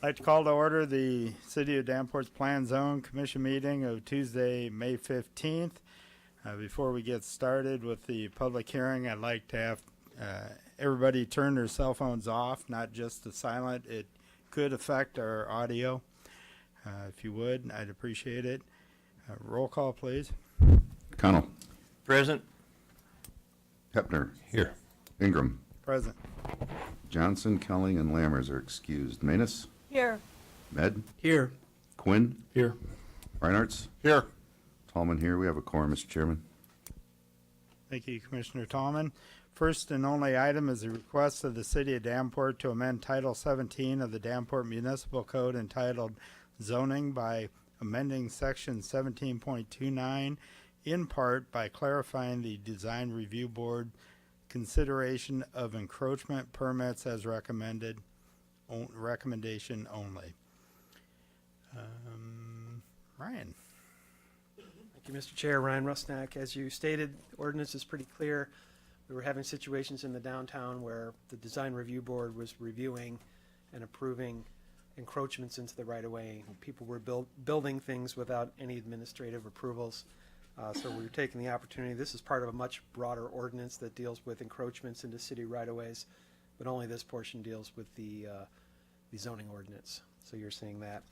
I'd like to call to order the City of Davenport's Plan Zone Commission meeting of Tuesday, May 15th. Before we get started with the public hearing, I'd like to have everybody turn their cell phones off, not just the silent. It could affect our audio. If you would, I'd appreciate it. Roll call, please. Connell. Present. Hepner. Here. Ingram. Present. Johnson, Kelly, and Lammers are excused. Manus. Here. Med. Here. Quinn. Here. Reinhardt. Here. Tallman here. We have a quorum, Mr. Chairman. Thank you, Commissioner Tallman. First and only item is a request of the City of Davenport to amend Title 17 of the Davenport Municipal Code entitled Zoning by amending Section 17.29 in part by clarifying the Design Review Board consideration of encroachment permits as recommended, recommendation only. Ryan. Thank you, Mr. Chair. Ryan Rusnak. As you stated, the ordinance is pretty clear. We were having situations in the downtown where the Design Review Board was reviewing and approving encroachments into the right-of-way. People were building things without any administrative approvals. So we were taking the opportunity. This is part of a much broader ordinance that deals with encroachments into city right-of-ways, but only this portion deals with the zoning ordinance. So you're seeing that.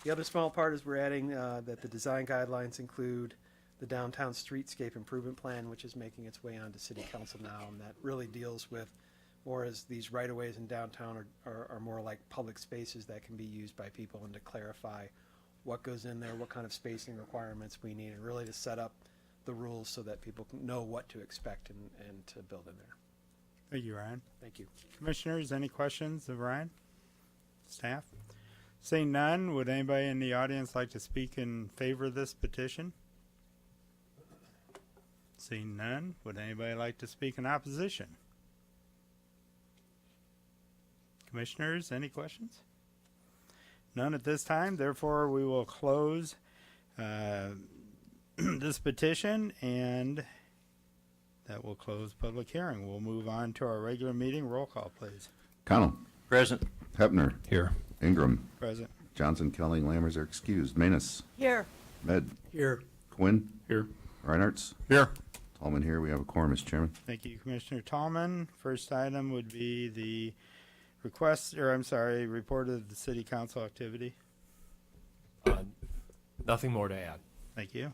The other small part is we're adding that the design guidelines include the downtown streetscape improvement plan, which is making its way onto city council now, and that really deals with more as these right-of-ways in downtown are more like public spaces that can be used by people, and to clarify what goes in there, what kind of spacing requirements we need, and really to set up the rules so that people can know what to expect and to build in there. Thank you, Ryan. Thank you. Commissioners, any questions of Ryan? Staff? Seeing none, would anybody in the audience like to speak in favor of this petition? Seeing none, would anybody like to speak in opposition? Commissioners, any questions? None at this time. Therefore, we will close this petition, and that will close public hearing. We'll move on to our regular meeting. Roll call, please. Connell. Present. Hepner. Here. Ingram. Present. Johnson, Kelly, and Lammers are excused. Manus. Here. Med. Here. Quinn. Here. Reinhardt. Here. Tallman here. We have a quorum, Mr. Chairman. Thank you, Commissioner Tallman. First item would be the report of the city council activity. Nothing more to add. Thank you.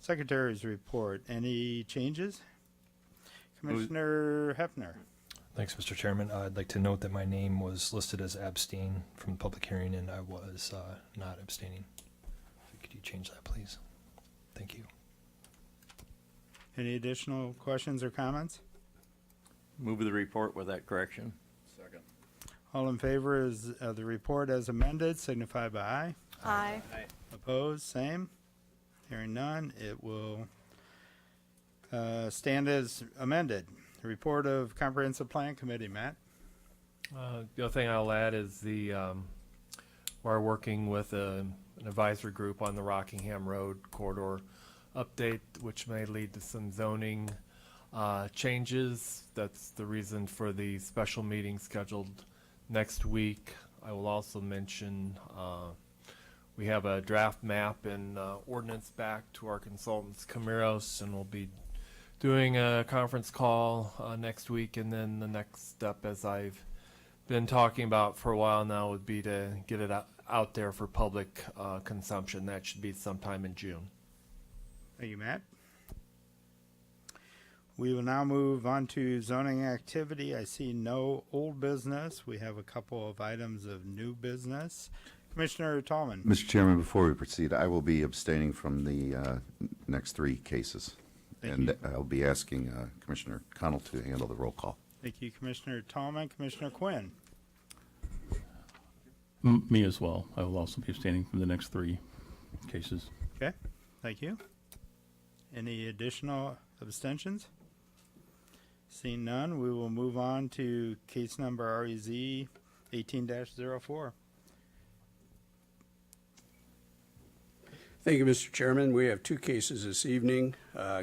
Secretary's report. Any changes? Commissioner Hepner. Thanks, Mr. Chairman. I'd like to note that my name was listed as abstain from the public hearing, and I was not abstaining. Could you change that, please? Thank you. Any additional questions or comments? Move the report with that correction. Second. All in favor of the report as amended, signify by aye. Aye. Opposed, same. Hearing none, it will stand as amended. Report of Comprehensive Plan Committee, Matt. The other thing I'll add is we're working with an advisory group on the Rockingham Road corridor update, which may lead to some zoning changes. That's the reason for the special meeting scheduled next week. I will also mention we have a draft map and ordinance back to our consultants, Camiros, and we'll be doing a conference call next week. And then the next step, as I've been talking about for a while now, would be to get it out there for public consumption. That should be sometime in June. Thank you, Matt. We will now move on to zoning activity. I see no old business. We have a couple of items of new business. Commissioner Tallman. Mr. Chairman, before we proceed, I will be abstaining from the next three cases. Thank you. I'll be asking Commissioner Connell to handle the roll call. Thank you, Commissioner Tallman. Commissioner Quinn. Me as well. I will also be abstaining from the next three cases. Okay, thank you. Any additional abstentions? Seeing none, we will move on to case number REZ 18-04. Thank you, Mr. Chairman. We have two cases this evening.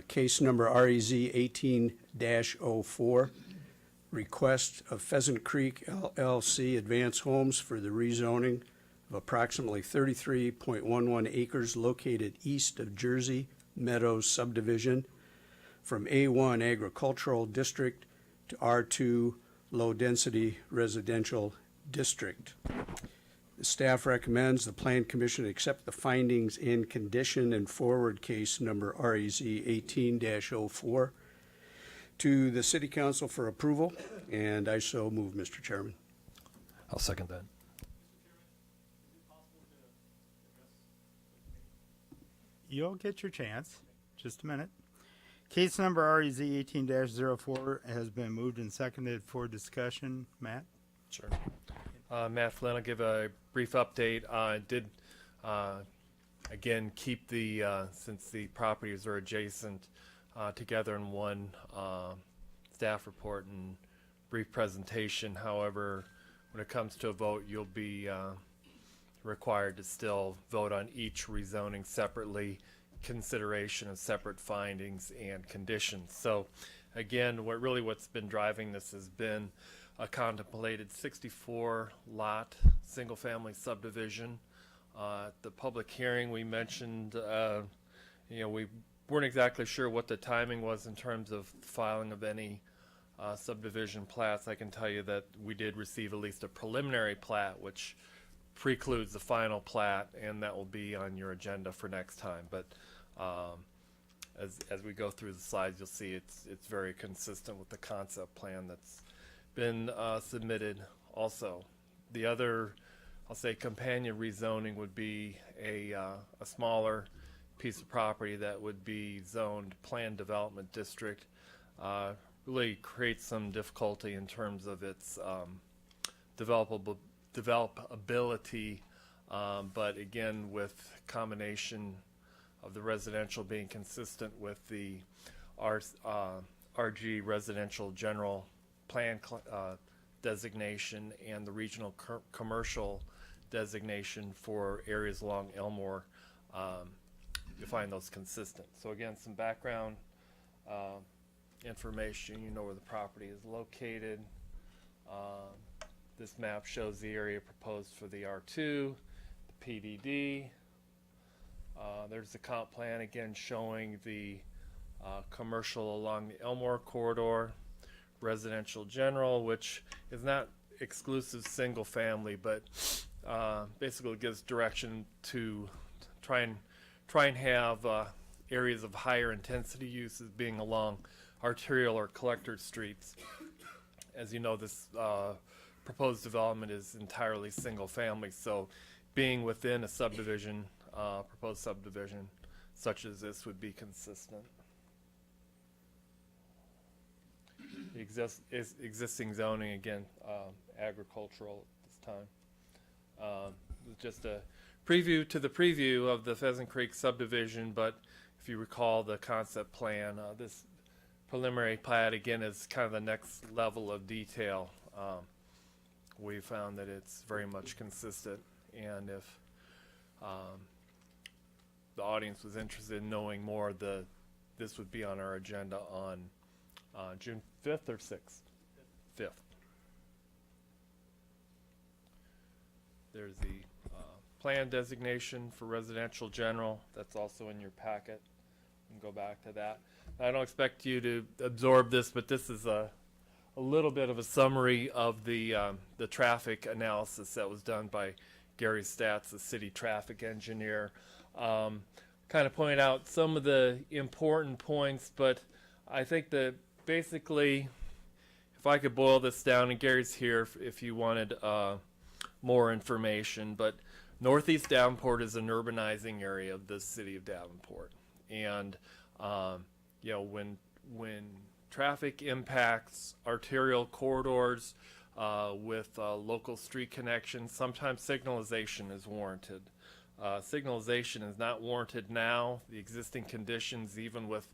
Case number REZ 18-04. request of Pheasant Creek LLC Advance Homes for the rezoning of approximately 33.11 acres located east of Jersey Meadows subdivision from A1 Agricultural District to R2 Low Density Residential District. The staff recommends the Plan Commission accept the findings in condition and forward case number REZ 18-04 to the City Council for approval, and I so move, Mr. Chairman. I'll second that. You'll get your chance. Just a minute. Case number REZ 18-04 has been moved and seconded for discussion. Matt? Sure. Matt Flynn, I'll give a brief update. Did, again, keep the, since the properties are adjacent, together in one staff report and brief presentation. However, when it comes to a vote, you'll be required to still vote on each rezoning separately, consideration of separate findings and conditions. So again, what's been driving this has been a contemplated 64 lot single family subdivision. At the public hearing we mentioned, we weren't exactly sure what the timing was in terms of filing of any subdivision plats. I can tell you that we did receive at least a preliminary plat, which precludes the final plat, and that will be on your agenda for next time. But as we go through the slides, you'll see it's very consistent with the concept plan that's been submitted. Also, the other, I'll say, companion rezoning would be a smaller piece of property that would be zoned planned development district. Really creates some difficulty in terms of its developability, but again, with combination of the residential being consistent with the RG residential general plan designation and the regional commercial designation for areas along Elmore, you find those consistent. So again, some background information. You know where the property is located. This map shows the area proposed for the R2, the PDD. There's the comp plan again showing the commercial along the Elmore corridor, residential general, which is not exclusive single family, but basically gives direction to try and have areas of higher intensity uses being along arterial or collector streets. As you know, this proposed development is entirely single family, so being within a subdivision, proposed subdivision such as this would be consistent. The existing zoning, again, agricultural at this time. Just a preview to the preview of the Pheasant Creek subdivision, but if you recall the concept plan, this preliminary plat again is kind of the next level of detail. We found that it's very much consistent, and if the audience was interested in knowing more, this would be on our agenda on June 5th or 6th? 5th. There's the plan designation for residential general. That's also in your packet. We can go back to that. I don't expect you to absorb this, but this is a little bit of a summary of the traffic analysis that was done by Gary Statz, the city traffic engineer. Kind of point out some of the important points, but I think that basically, if I could boil this down, and Gary's here if you wanted more information, but Northeast Davenport is an urbanizing area of the city of Davenport, and when traffic impacts arterial corridors with local street connections, sometimes signalization is warranted. Signalization is not warranted now. The existing conditions, even with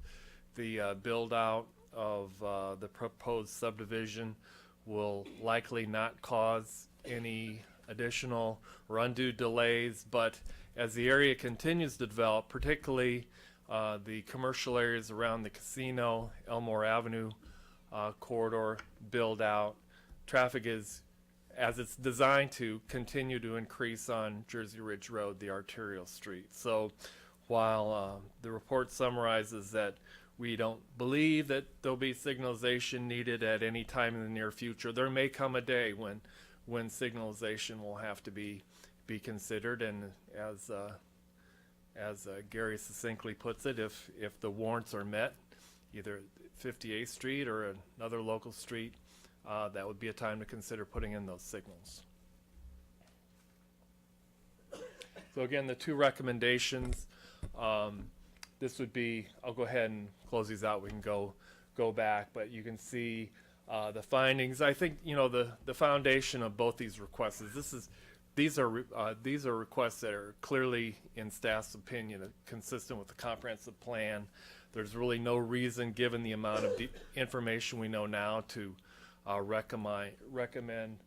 the build out of the proposed subdivision, will likely not cause any additional or undue delays, but as the area continues to develop, particularly the commercial areas around the casino, Elmore Avenue corridor build out. Traffic is, as it's designed to, continue to increase on Jersey Ridge Road, the arterial street. So while the report summarizes that we don't believe that there'll be signalization needed at any time in the near future, there may come a day when signalization will have to be considered. And as Gary succinctly puts it, if the warrants are met, either 58th Street or another local street, that would be a time to consider putting in those signals. So again, the two recommendations, this would be, I'll go ahead and close these out. We can go back, but you can see the findings. I think, you know, the foundation of both these requests is these are requests that are clearly, in staff's opinion, consistent with the comprehensive plan. There's really no reason, given the amount of information we know now, to recommend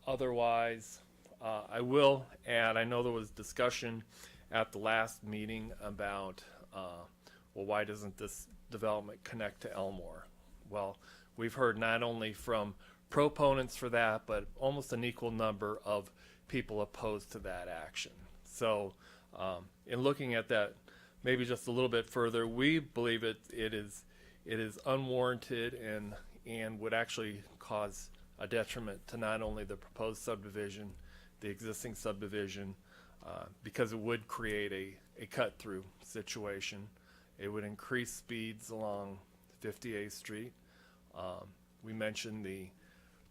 otherwise. I will add, I know there was discussion at the last meeting about, well, why doesn't this development connect to Elmore? Well, we've heard not only from proponents for that, but almost an equal number of people opposed to that action. So in looking at that maybe just a little bit further, we believe it is unwarranted and would actually cause a detriment to not only the proposed subdivision, the existing subdivision, because it would create a cut-through situation. It would increase speeds along 58th Street. We mentioned the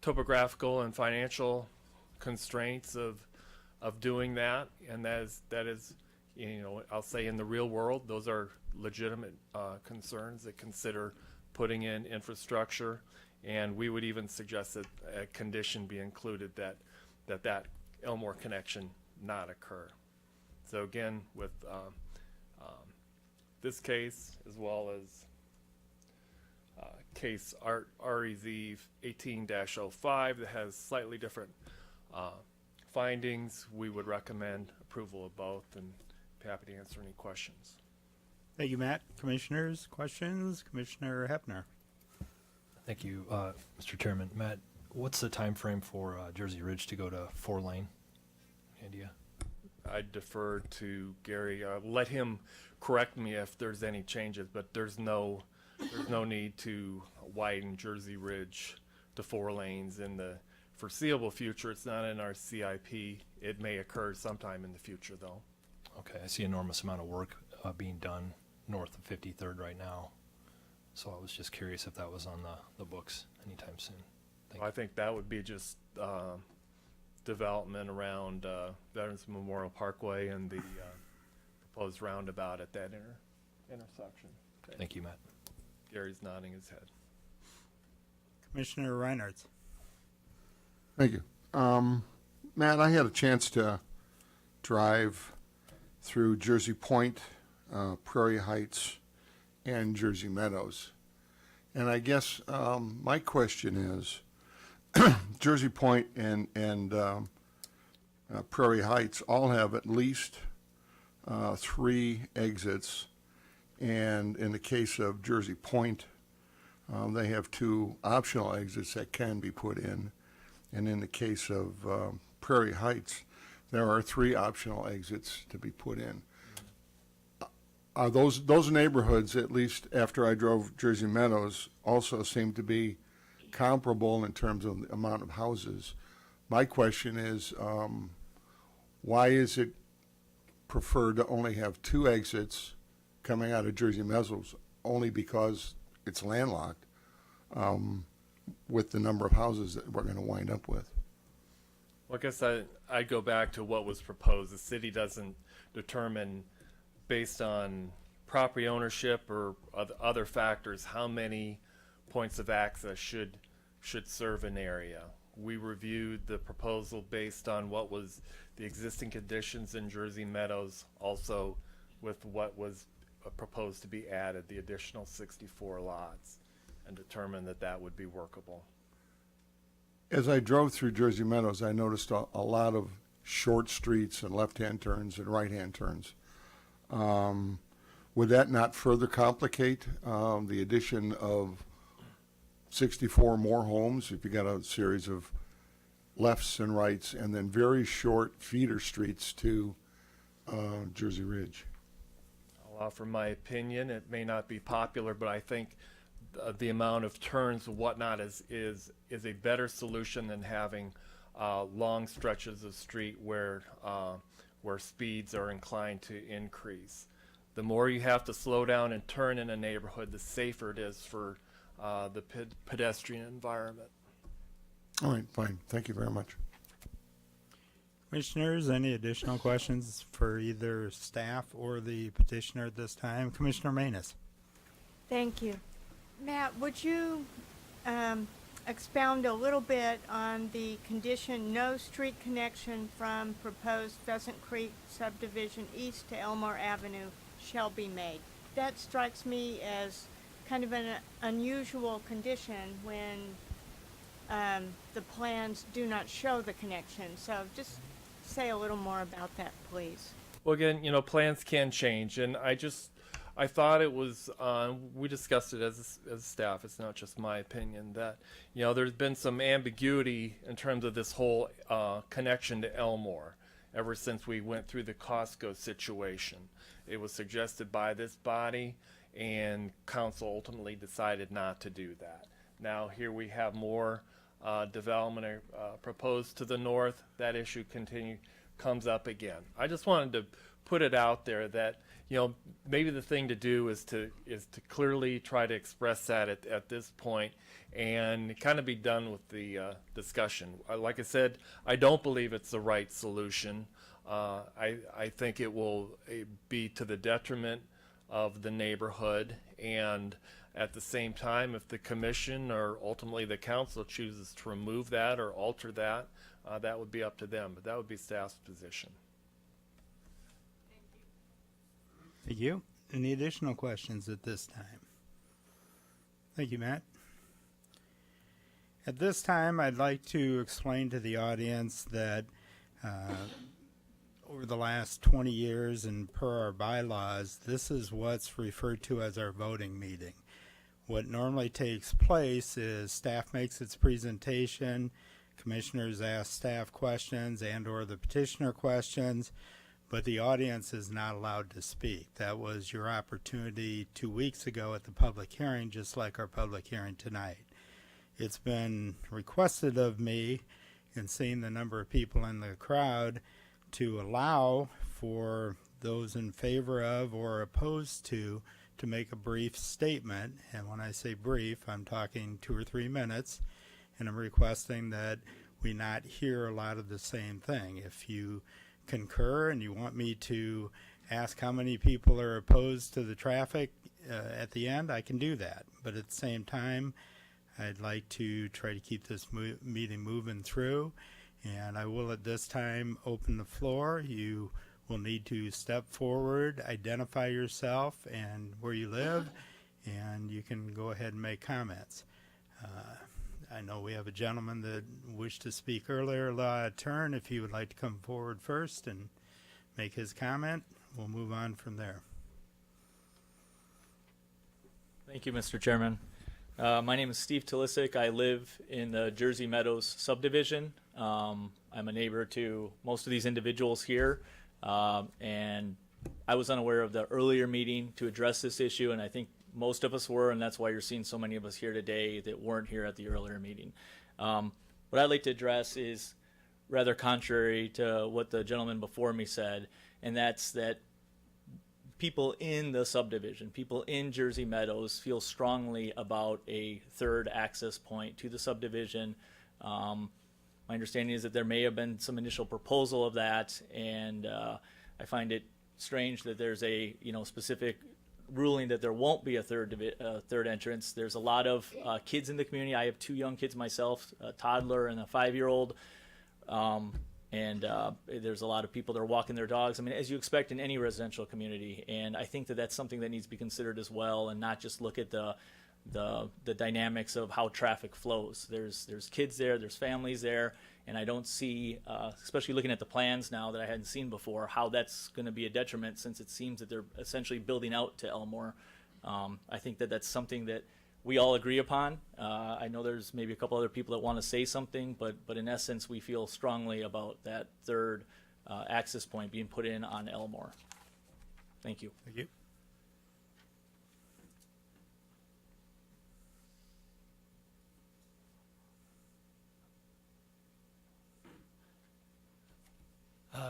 topographical and financial constraints of doing that, and that is, you know, I'll say in the real world, those are legitimate concerns that consider putting in infrastructure, and we would even suggest that a condition be included that Elmore connection not occur. So again, with this case, as well as case REZ 18-05 that has slightly different findings, we would recommend approval of both, and be happy to answer any questions. Thank you, Matt. Commissioners, questions? Commissioner Hepner. Thank you, Mr. Chairman. Matt, what's the time frame for Jersey Ridge to go to 4-lane? Idea? I defer to Gary. Let him correct me if there's any changes, but there's no need to widen Jersey Ridge to 4 lanes in the foreseeable future. It's not in our CIP. It may occur sometime in the future, though. Okay, I see enormous amount of work being done north of 53rd right now. So I was just curious if that was on the books anytime soon. I think that would be just development around Veterans Memorial Parkway and the proposed roundabout at that intersection. Okay. Thank you, Matt. Gary's nodding his head. Commissioner Reinhardt. Thank you. Matt, I had a chance to drive through Jersey Point, Prairie Heights, and Jersey Meadows. And I guess my question is, Jersey Point and Prairie Heights all have at least 3 exits. And in the case of Jersey Point, they have 2 optional exits that can be put in. And in the case of Prairie Heights, there are 3 optional exits to be put in. Are those neighborhoods, at least after I drove Jersey Meadows, also seem to be comparable in terms of the amount of houses? My question is, why is it preferred to only have 2 exits coming out of Jersey Meadows, only because it's landlocked, with the number of houses that we're going to wind up with? Well, I guess I'd go back to what was proposed. The city doesn't determine, based on property ownership or other factors, how many points of access should serve an area. We reviewed the proposal based on what was the existing conditions in Jersey Meadows, also with what was proposed to be added, the additional 64 lots, and determined that would be workable. As I drove through Jersey Meadows, I noticed a lot of short streets and left-hand turns and right-hand turns. Would that not further complicate the addition of 64 more homes if you got a series of lefts and rights, and then very short feeder streets to Jersey Ridge. I'll offer my opinion. It may not be popular, but I think the amount of turns and whatnot is a better solution than having long stretches of street where speeds are inclined to increase. The more you have to slow down and turn in a neighborhood, the safer it is for the pedestrian environment. All right, fine. Thank you very much. Commissioners, any additional questions for either staff or the petitioner at this time? Commissioner Manus. Thank you. Matt, would you expound a little bit on the condition no street connection from proposed Pheasant Creek subdivision east to Elmore Avenue shall be made? That strikes me as kind of an unusual condition when the plans do not show the connection. So just say a little more about that, please. Well, again, plans can change, and I thought it was, we discussed it as staff, it's not just my opinion, that, there's been some ambiguity in terms of this whole connection to Elmore ever since we went through the Costco situation. It was suggested by this body, and council ultimately decided not to do that. Now here we have more development proposed to the north. That issue comes up again. I just wanted to put it out there that maybe the thing to do is to clearly try to express that at this point and kind of be done with the discussion. Like I said, I don't believe it's the right solution. I think it will be to the detriment of the neighborhood, and at the same time, if the commission or ultimately the council chooses to remove that or alter that, that would be up to them, but that would be staff's position. Thank you. Any additional questions at this time? Thank you, Matt. At this time, I'd like to explain to the audience that over the last 20 years and per our bylaws, this is what's referred to as our voting meeting. What normally takes place is staff makes its presentation, commissioners ask staff questions and or the petitioner questions, but the audience is not allowed to speak. That was your opportunity 2 weeks ago at the public hearing, just like our public hearing tonight. It's been requested of me, in seeing the number of people in the crowd, to allow for those in favor of or opposed to make a brief statement. And when I say brief, I'm talking 2 or 3 minutes, and I'm requesting that we not hear a lot of the same thing. If you concur and you want me to ask how many people are opposed to the traffic at the end, I can do that. But at the same time, I'd like to try to keep this meeting moving through, and I will at this time open the floor. You will need to step forward, identify yourself and where you live, and you can go ahead and make comments. I know we have a gentleman that wished to speak earlier. Turn, if he would like to come forward first and make his comment, we'll move on from there. Thank you, Mr. Chairman. My name is Steve Tilisic. I live in the Jersey Meadows subdivision. I'm a neighbor to most of these individuals here, and I was unaware of the earlier meeting to address this issue, and I think most of us were, and that's why you're seeing so many of us here today that weren't here at the earlier meeting. What I'd like to address is rather contrary to what the gentleman before me said, and that's that people in the subdivision, people in Jersey Meadows, feel strongly about a third access point to the subdivision. My understanding is that there may have been some initial proposal of that, and I find it strange that there's a specific ruling that there won't be a third entrance. There's a lot of kids in the community. I have 2 young kids myself, a toddler and a 5-year-old. And there's a lot of people that are walking their dogs. I mean, as you expect in any residential community. And I think that that's something that needs to be considered as well, and not just look at the dynamics of how traffic flows. There's kids there, there's families there, and I don't see, especially looking at the plans now that I hadn't seen before, how that's going to be a detriment, since it seems that they're essentially building out to Elmore. I think that that's something that we all agree upon. I know there's maybe a couple other people that want to say something, but in essence, we feel strongly about that third access point being put in on Elmore. Thank you. Thank you.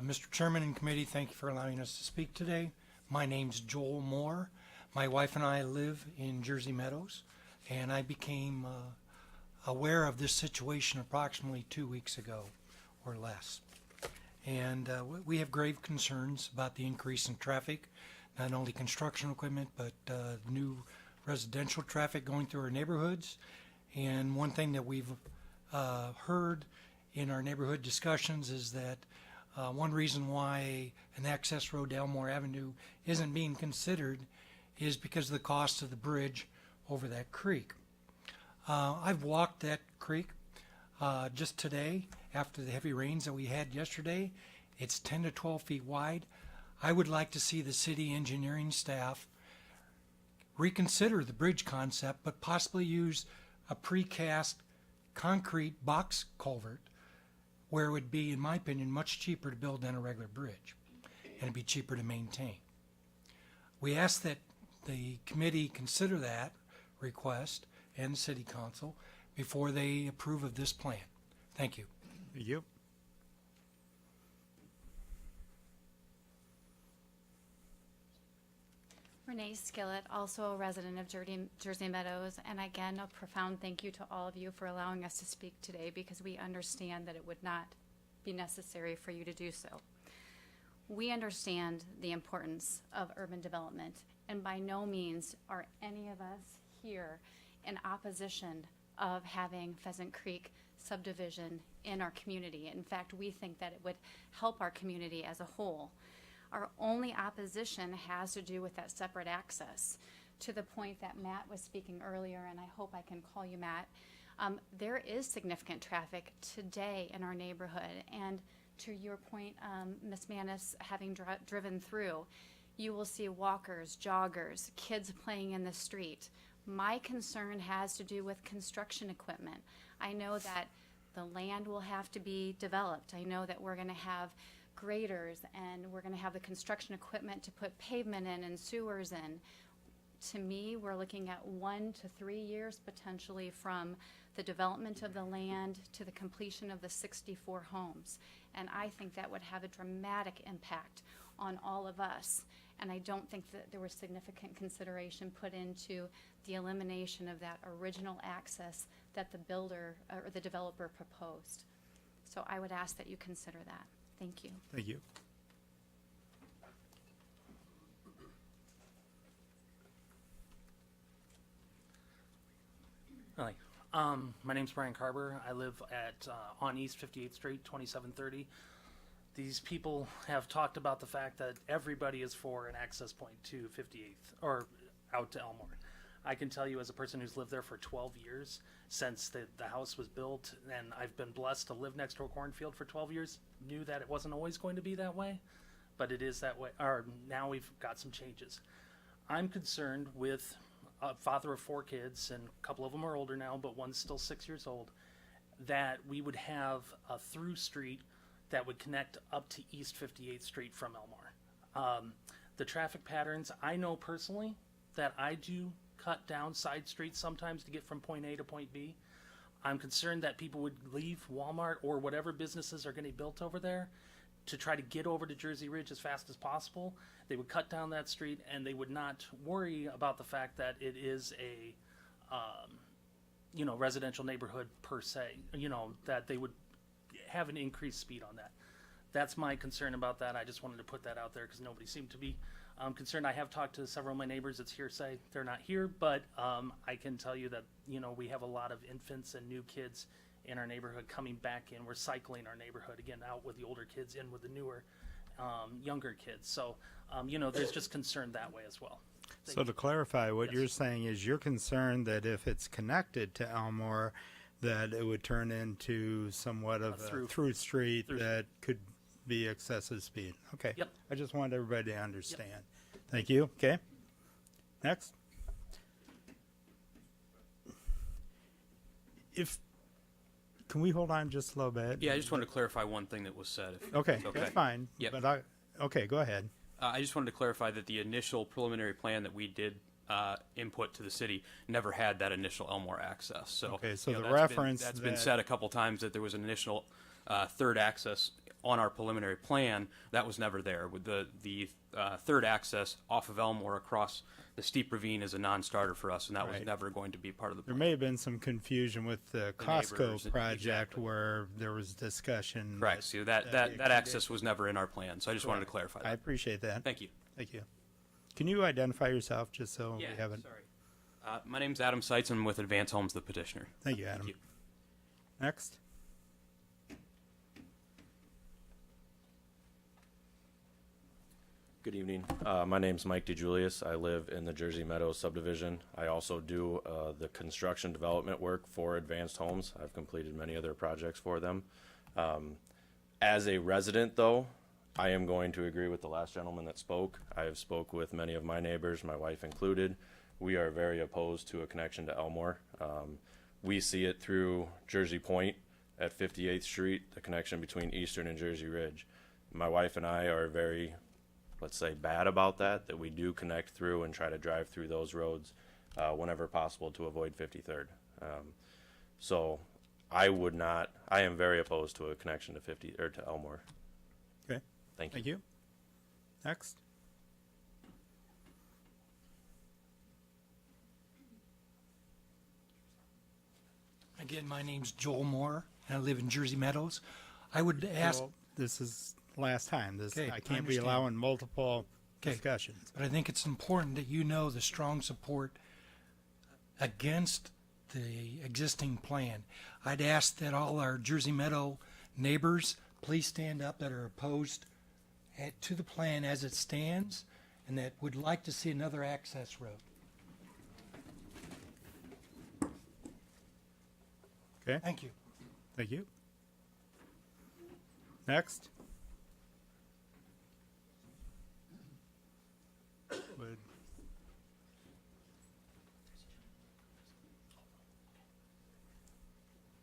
Mr. Chairman and committee, thank you for allowing us to speak today. My name's Joel Moore. My wife and I live in Jersey Meadows, and I became aware of this situation approximately 2 weeks ago or less. And we have grave concerns about the increase in traffic, not only construction equipment, but new residential traffic going through our neighborhoods. And one thing that we've heard in our neighborhood discussions is that one reason why an access road to Elmore Avenue isn't being considered is because of the cost of the bridge over that creek. I've walked that creek just today after the heavy rains that we had yesterday. It's 10 to 12 feet wide. I would like to see the city engineering staff reconsider the bridge concept, but possibly use a precast concrete box culvert where it would be, in my opinion, much cheaper to build than a regular bridge, and it'd be cheaper to maintain. We ask that the committee consider that request and the city council before they approve of this plan. Thank you. Thank you. Renee Skillett, also a resident of Jersey Meadows, and again, a profound thank you to all of you for allowing us to speak today, because we understand that it would not be necessary for you to do so. We understand the importance of urban development, and by no means are any of us here in opposition of having Pheasant Creek subdivision in our community. In fact, we think that it would help our community as a whole. Our only opposition has to do with that separate access, to the point that Matt was speaking earlier, and I hope I can call you Matt. There is significant traffic today in our neighborhood, and to your point, Ms. Manis, having driven through, you will see walkers, joggers, kids playing in the street. My concern has to do with construction equipment. I know that the land will have to be developed. I know that we're going to have graders, and we're going to have the construction equipment to put pavement in and sewers in. To me, we're looking at 1 to 3 years potentially from the development of the land to the completion of the 64 homes. And I think that would have a dramatic impact on all of us. And I don't think that there was significant consideration put into the elimination of that original access that the builder or the developer proposed. So I would ask that you consider that. Thank you. Thank you. Hi. My name's Brian Carver. I live at on East 58th Street, 2730. These people have talked about the fact that everybody is for an access point to 58th or out to Elmore. I can tell you, as a person who's lived there for 12 years since the house was built, and I've been blessed to live next to a cornfield for 12 years, knew that it wasn't always going to be that way, but it is that way. Or now we've got some changes. I'm concerned with a father of 4 kids, and a couple of them are older now, but one's still 6 years old, that we would have a through street that would connect up to East 58th Street from Elmore. The traffic patterns, I know personally that I do cut down side streets sometimes to get from point A to point B. I'm concerned that people would leave Walmart or whatever businesses are getting built over there to try to get over to Jersey Ridge as fast as possible. They would cut down that street, and they would not worry about the fact that it is a residential neighborhood per se, that they would have an increased speed on that. That's my concern about that. I just wanted to put that out there because nobody seemed to be concerned. I have talked to several of my neighbors. It's hearsay. They're not here, but I can tell you that, we have a lot of infants and new kids in our neighborhood coming back in. We're cycling our neighborhood again, out with the older kids, in with the newer, younger kids. So, there's just concern that way as well. So to clarify, what you're saying is you're concerned that if it's connected to Elmore, that it would turn into somewhat of a through street that could be excessive speed. Okay. Yep. I just wanted everybody to understand. Yep. Thank you. Okay. Next. Can we hold on just a little bit? Yeah, I just wanted to clarify one thing that was said. if Okay, it's that's fine. Yep. But okay, go ahead. I just wanted to clarify that the initial preliminary plan that we did input to the city never had that initial Elmore access. So, Okay, so you know, the that's reference that's been that- said a couple times that there was an initial third access on our preliminary plan. That was never there. With the third access off of Elmore across the steep ravine is a non-starter for us, and that was Right. never going to be part of the There plan. may have been some confusion with the neighbors, Costco project exactly. where there was discussion. Correct. So that access was never in our plan. So I just wanted to clarify that. I appreciate that. Thank you. Thank you. Can you identify yourself just so Yeah, we haven't? sorry. My name's Adam Seitz. I'm with Advance Homes, the petitioner. Thank you, Adam. you. Next. Good evening. My name's Mike DeJulius. I live in the Jersey Meadows subdivision. I also do the construction development work for Advanced Homes. I've completed many other projects for them. As a resident, though, I am going to agree with the last gentleman that spoke. I have spoke with many of my neighbors, my wife included. We are very opposed to a connection to Elmore. We see it through Jersey Point at 58th Street, the connection between Eastern and Jersey Ridge. My wife and I are very, let's say, bad about that we do connect through and try to drive through those roads whenever possible to avoid 53rd. So I am very opposed to a connection to to Elmore. Okay. Thank you. Thank you. Next. Again, my name's Joel Moore, and I live in Jersey Meadows. I would ask, Well, this is last time. Okay, I I can't be understand. allowing multiple Okay. discussions. but I think it's important that you know the strong support against the existing plan. I'd ask that all our Jersey Meadow neighbors please stand up that are opposed to the plan as it stands and that would like to see another access road. Okay. Thank you. Thank you. Next. Would-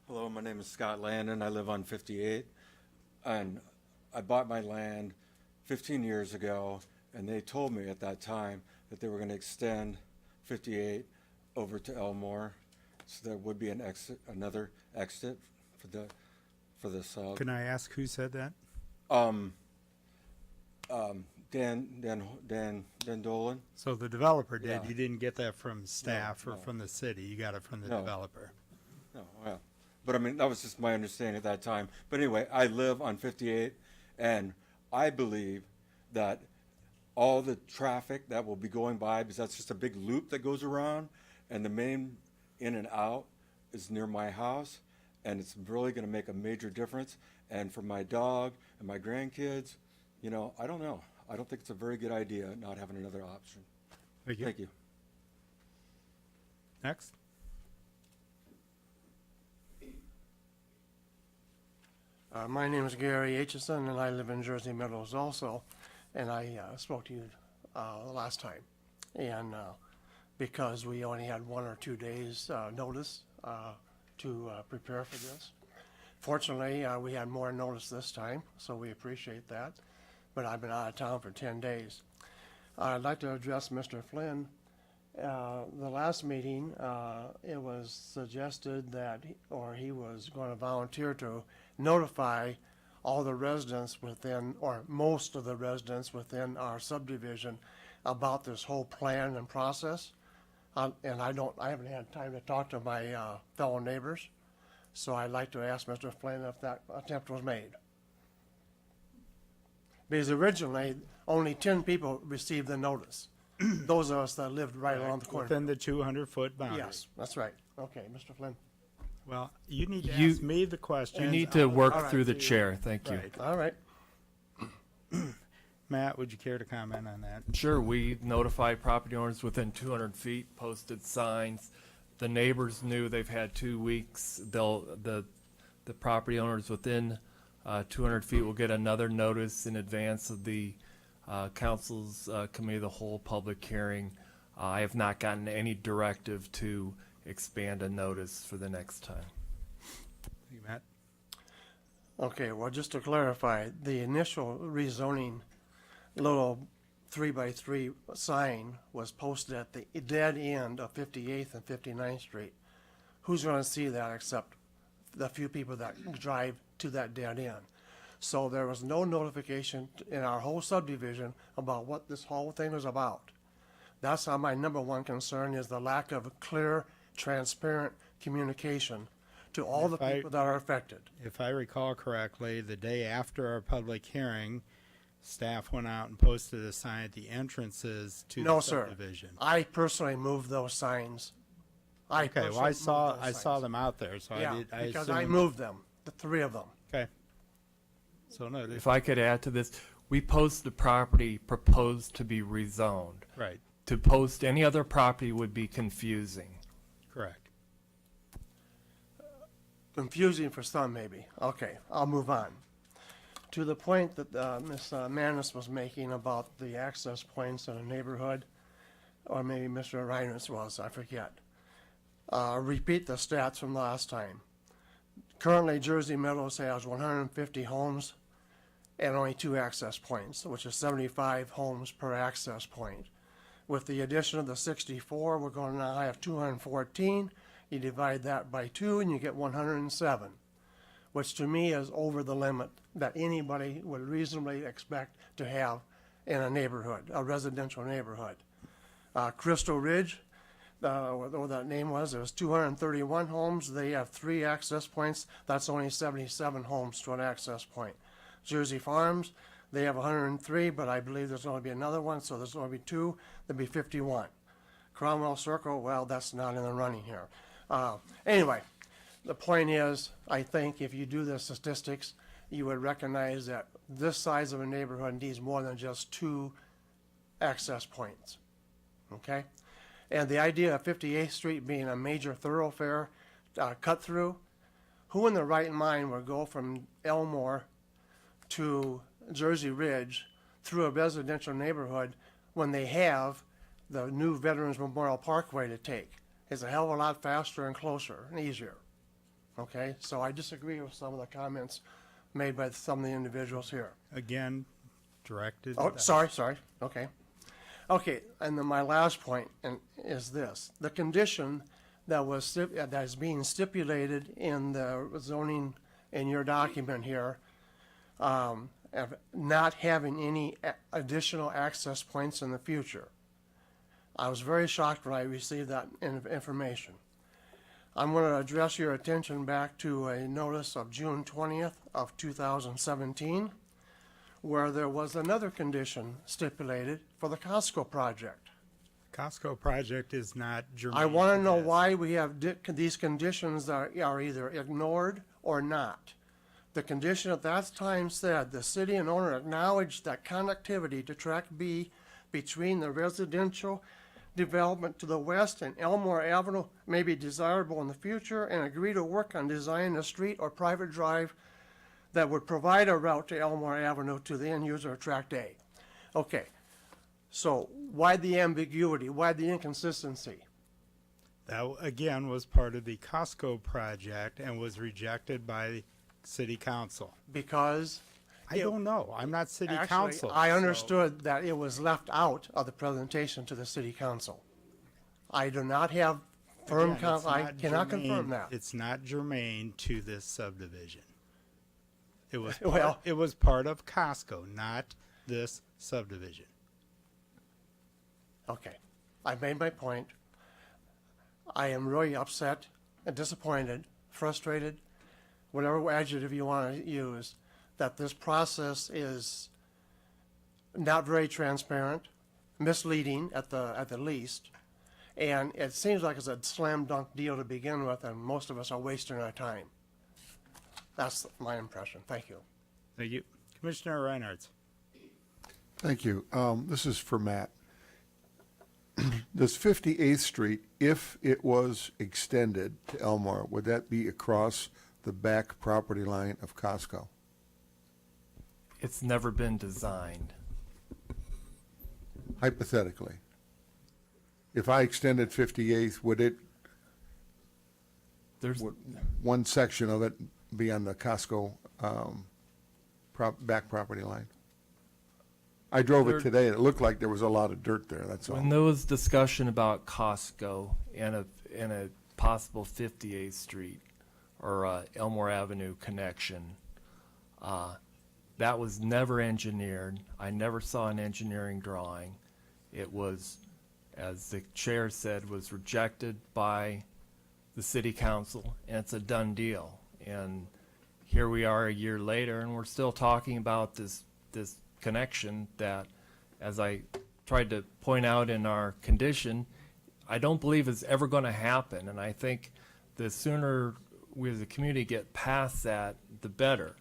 Hello, my name is Scott Landon. I live on 58. And I bought my land 15 years ago, and they told me at that time that they were going to extend 58 over to Elmore. So there would be another exit for the sub. Can I ask who said that? Dan Dolan. So the developer did. Yeah. You didn't get that from staff or no. from the city. You got it from the No. developer. No, well, but I mean, that was just my understanding at that time. But anyway, I live on 58, and I believe that all the traffic that will be going by, because that's just a big loop that goes around, and the main in and out is near my house, and it's really going to make a major difference. And for my dog and my grandkids, you know, I don't know. I don't think it's a very good idea not having another option. Thank you. Thank you. Next. My name is Gary Aitchison, and I live in Jersey Meadows also. And I spoke to you last time. And because we only had 1 or 2 days notice to prepare for this. Fortunately, we had more notice this time, so we appreciate that. But I've been out of town for 10 days. I'd like to address Mr. Flynn. The last meeting, it was suggested that, he was going to volunteer to notify all the residents within, or most of the residents within our subdivision about this whole plan and process. And I haven't had time to talk to my fellow neighbors. So I'd like to ask Mr. Flynn if that attempt was made. Because originally, only 10 people received the notice. Those of us that lived right around the corner. Within the 200-foot boundary. Yes, that's right. Okay, Mr. Flynn. Well, you need to You- ask me the question. You need to work through the chair. Thank you. All right. Matt, would you care to comment on that? Sure, we notify property owners within 200 feet, posted signs. The neighbors knew they've had 2 weeks. The property owners within 200 feet will get another notice in advance of the council's committee of the whole public hearing. I have not gotten any directive to expand a notice for the next time. you, Matt. Okay, well, just to clarify, the initial rezoning little 3x3 sign was posted at the dead end of 58th and 59th Street. Who's going to see that except the few people that drive to that dead end? So there was no notification in our whole subdivision about what this whole thing was about. That's how my number one concern is the lack of clear, transparent communication to all the people that are affected. If I recall correctly, the day after our public hearing, staff went out and posted a sign at the entrances to No, the sir. subdivision. I personally moved those signs. Okay, well, I saw them out there, so Yeah, I did. because I moved them, the three of them. Okay. So noted. If I could add to this, we post the property proposed to be rezoned. Right. To post any other property would be confusing. Correct. Confusing for some, maybe. Okay, I'll move on. To the point that Ms. Manis was making about the access points in a neighborhood, or maybe Mr. Reiners was, I forget. Repeat the stats from last time. Currently, Jersey Meadows has 150 homes and only 2 access points, which is 75 homes per access point. With the addition of the 64, we're going to now have 214. You divide that by 2 and you get 107, which to me is over the limit that anybody would reasonably expect to have in a neighborhood, a residential neighborhood. Crystal Ridge, whatever that name was, it was 231 homes. They have 3 access points. That's only 77 homes to an access point. Jersey Farms, they have 103, but I believe there's going to be another one, so there's going to be 2. There'll be 51. Cromwell Circle, well, that's not in the running here. Anyway, the point is, I think if you do the statistics, you would recognize that this size of a neighborhood needs more than just 2 access points. Okay? And the idea of 58th Street being a major thoroughfare cut through, who in their right mind would go from Elmore to Jersey Ridge through a residential neighborhood when they have the new Veterans Memorial Parkway to take? It's a hell of a lot faster and closer and easier. Okay, so I disagree with some of the comments made by some of the individuals here. Again, directed. Oh, sorry. Okay. Okay, and then my last point is this. The condition that is being stipulated in the zoning in your document here, of not having any additional access points in the future. I was very shocked when I received that information. I'm going to address your attention back to a notice of June 20th of 2017, where there was another condition stipulated for the Costco project. Costco project is not germane. I want to know this. why we have these conditions that are either ignored or not. The condition at that time said the city and owner acknowledged that connectivity to Track B between the residential development to the west and Elmore Avenue may be desirable in the future and agree to work on designing a street or private drive that would provide a route to Elmore Avenue to the end user of Tract A. Okay, so why the ambiguity? Why the inconsistency? That, again, was part of the Costco project and was rejected by city council. Because? I don't know. I'm not city Actually, council. I understood that it was left out of the presentation to the city council. I do not have firm, Again, it's I not cannot germane- confirm that. It's not germane to this subdivision. It was Well- it was part of Costco, not this subdivision. Okay, I've made my point. I am really upset and disappointed, frustrated, whatever adjective you want to use, that this process is not very transparent, misleading at the least, and it seems like it's a slam dunk deal to begin with, and most of us are wasting our time. That's my impression. Thank you. Thank you. Commissioner Reinhardt. Thank you. This is for Matt. Does 58th Street, if it was extended to Elmore, would that be across the back property line of Costco? It's never been designed. Hypothetically. If I extended 58th, would There's one section of it be on the Costco back property line. I drove it today, and it looked like there was a lot of dirt there, that's all. When there was discussion about Costco and a possible 58th Street or Elmore Avenue connection, that was never engineered. I never saw an engineering drawing. It was, as the chair said, was rejected by the city council, and it's a done deal. And here we are a year later, and we're still talking about this connection that, as I tried to point out in our condition, I don't believe is ever going to happen. And I think the sooner we as a community get past that, the better.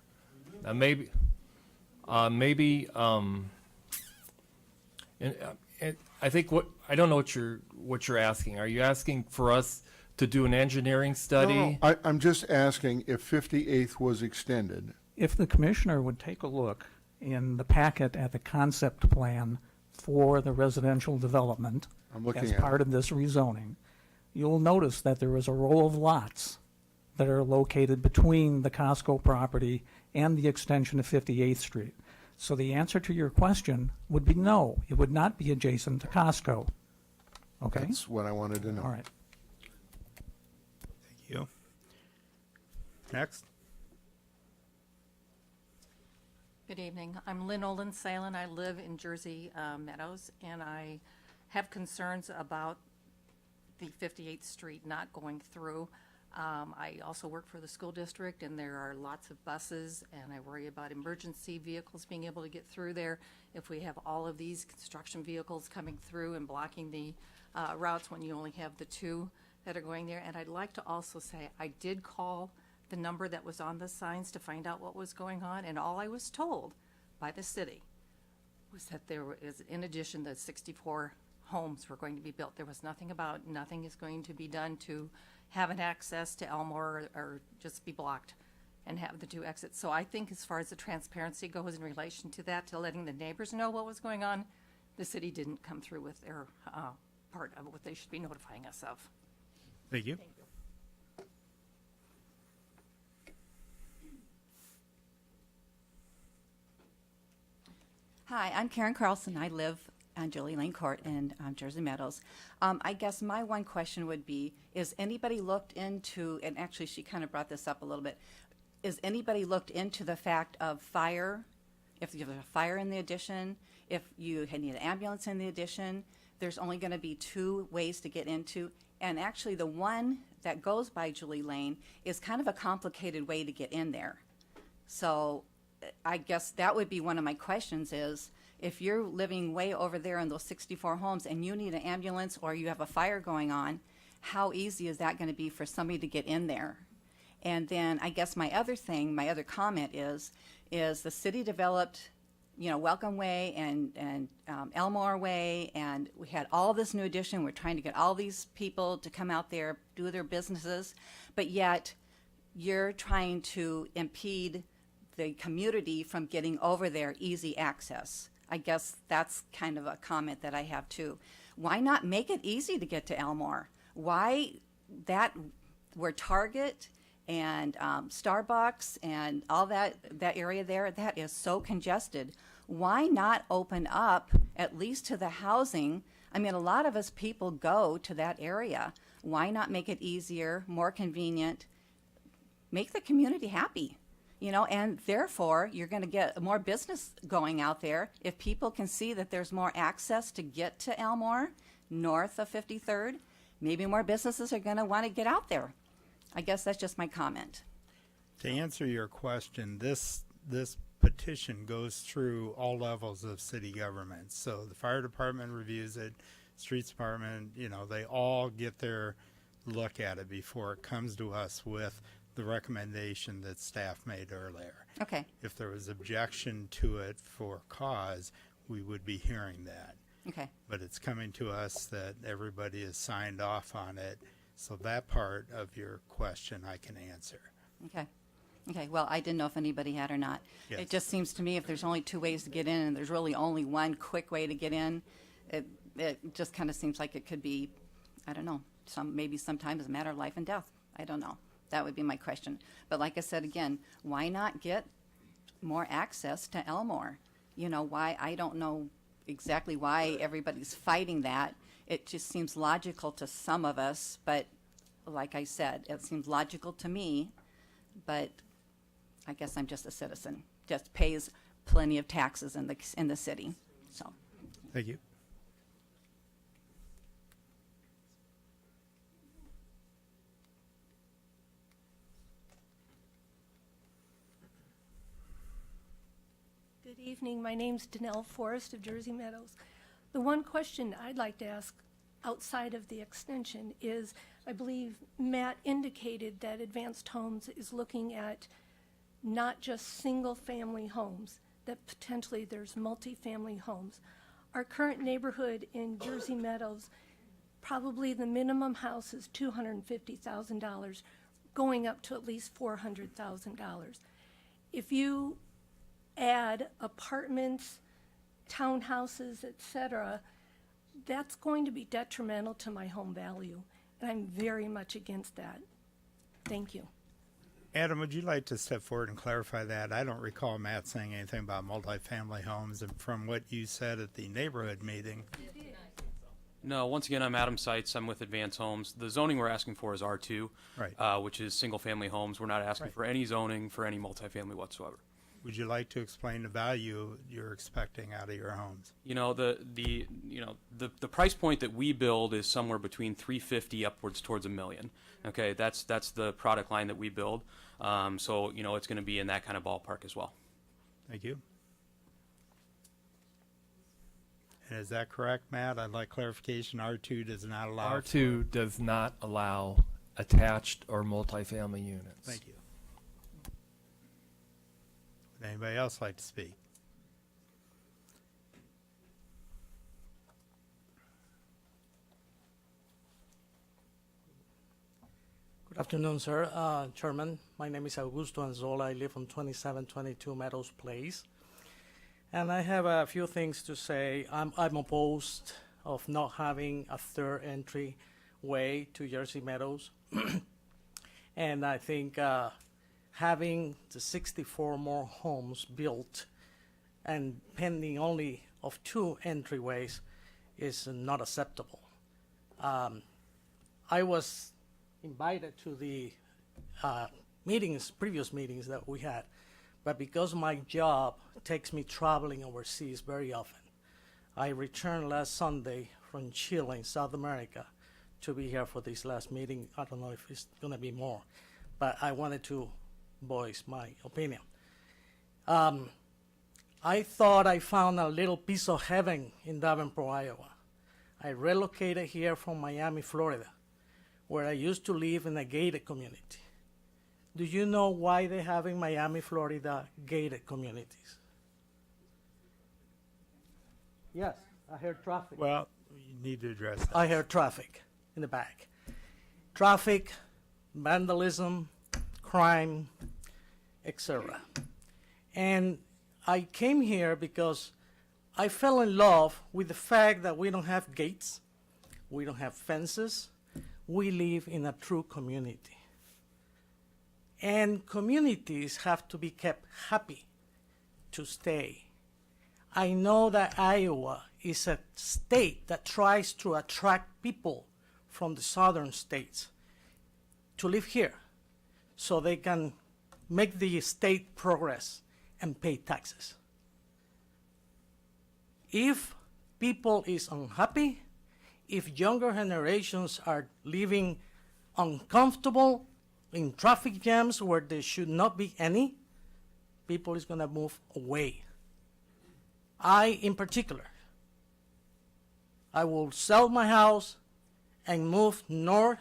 Now maybe, I think I don't know what you're asking. Are you asking for us to do an engineering study? No, I'm just asking if 58th was extended. If the commissioner would take a look in the packet at the concept plan for the residential development I'm looking as at part of this rezoning, you'll notice that there is a row of lots that are located between the Costco property and the extension of 58th Street. So the answer to your question would be no. It would not be adjacent to Costco. Okay? That's what I wanted to know. All right. Thank you. Next. Good evening. I'm Lynn Olin Salen. I live in Jersey Meadows, and I have concerns about the 58th Street not going through. I also work for the school district, and there are lots of buses, and I worry about emergency vehicles being able to get through there if we have all of these construction vehicles coming through and blocking the routes when you only have the two that are going there. And I'd like to also say I did call the number that was on the signs to find out what was going on, and all I was told by the city was that there is, in addition, the 64 homes were going to be built. There was nothing is going to be done to have an access to Elmore or just be blocked and have the two exits. So I think as far as the transparency goes in relation to that, to letting the neighbors know what was going on, the city didn't come through with their part of what they should be notifying us of. Thank you. Hi, I'm Karen Carlson. I live on Julie Lane Court in Jersey Meadows. I guess my one question would be, is anybody looked into, and actually she kind of brought this up a little bit, is anybody looked into the fact of fire? If you have a fire in the addition, if you need an ambulance in the addition, there's only going to be two ways to get into. And actually the one that goes by Julie Lane is kind of a complicated way to get in there. So I guess that would be one of my questions is, if you're living way over there in those 64 homes and you need an ambulance or you have a fire going on, how easy is that going to be for somebody to get in there? And then I guess my other comment is the city developed, Welcome Way and Elmore Way, and we had all this new addition. We're trying to get all these people to come out there, do their businesses, but yet you're trying to impede the community from getting over there, easy access. I guess that's kind of a comment that I have too. Why not make it easy to get to Elmore? Why where Target and Starbucks and all that area there, that is so congested. Why not open up at least to the housing? I mean, a lot of us people go to that area. Why not make it easier, more convenient, make the community happy? And therefore, you're going to get more business going out there. If people can see that there's more access to get to Elmore, north of 53rd, maybe more businesses are going to want to get out there. I guess that's just my comment. To answer your question, this petition goes through all levels of city government. So the fire department reviews it, streets department, they all get their look at it before it comes to us with the recommendation that staff made earlier. Okay. If there was objection to it for cause, we would be hearing that. Okay. But it's coming to us that everybody has signed off on it, so that part of your question I can answer. Okay. Okay, well, I didn't know if anybody had or not. Yes. It just seems to me if there's only two ways to get in and there's really only one quick way to get in, it just kind of seems like it could be, I don't know, maybe sometimes a matter of life and death. I don't know. That would be my question. But like I said again, why not get more access to Elmore? You know, why, I don't know exactly why everybody's fighting that. It just seems logical to some of us, but like I said, it seems logical to me, but I guess I'm just a citizen, just pays plenty of taxes in the city, so. Thank you. Good evening. My name's Danelle Forrest of Jersey Meadows. The one question I'd like to ask outside of the extension is, I believe Matt indicated that Advanced Homes is looking at not just single-family homes, that potentially there's multi-family homes. Our current neighborhood in Jersey Meadows, probably the minimum house is $250,000, going up to at least $400,000. If you add apartments, townhouses, etc., that's going to be detrimental to my home value, and I'm very much against that. Thank you. Adam, would you like to step forward and clarify that? I don't recall Matt saying anything about multifamily homes, and from what you said at the neighborhood meeting. No, once again, I'm Adam Seitz. I'm with Advance Homes. The zoning we're asking for is R2, Right. which is single-family homes. We're not asking for any zoning for any multifamily whatsoever. Would you like to explain the value you're expecting out of your homes? You know, the price point that we build is somewhere between $350 upwards towards $1 million. Okay, that's the product line that we build. So you know, it's going to be in that kind of ballpark as well. Thank you. And is that correct, Matt? I'd like clarification. R2 does not allow. R2 does not allow attached or multifamily units. Thank you. Would anybody else like to speak? Good afternoon, sir. Chairman, my name is Augusto Anzola. I live on 2722 Meadows Place. And I have a few things to say. I'm opposed of not having a third entry way to Jersey Meadows. And I think having the 64 more homes built and pending only of 2 entryways is not acceptable. I was invited to the previous meetings that we had, but because my job takes me traveling overseas very often, I returned last Sunday from Chile in South America to be here for this last meeting. I don't know if it's going to be more, but I wanted to voice my opinion. I thought I found a little piece of heaven in Davenport, Iowa. I relocated here from Miami, Florida, where I used to live in a gated community. Do you know why they have in Miami, Florida, gated communities? Yes, I heard traffic. Well, you need to address that. I heard traffic in the back. Traffic, vandalism, crime, etc. And I came here because I fell in love with the fact that we don't have gates, we don't have fences, we live in a true community. And communities have to be kept happy to stay. I know that Iowa is a state that tries to attract people from the southern states to live here so they can make the state progress and pay taxes. If people is unhappy, if younger generations are living uncomfortable in traffic jams where there should not be any, people is going to move away. I, in particular, I will sell my house and move north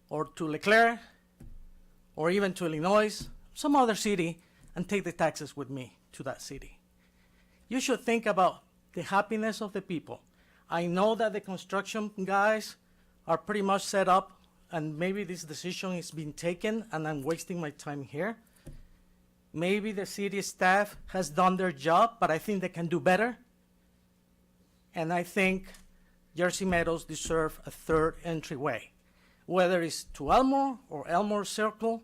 or to Leclerc or even to Illinois, some other city, and take the taxes with me to that city. You should think about the happiness of the people. I know that the construction guys are pretty much set up, and maybe this decision is being taken and I'm wasting my time here. Maybe the city staff has done their job, but I think they can do better. And I think Jersey Meadows deserve a third entryway. whether it's to Elmore or Elmore Circle,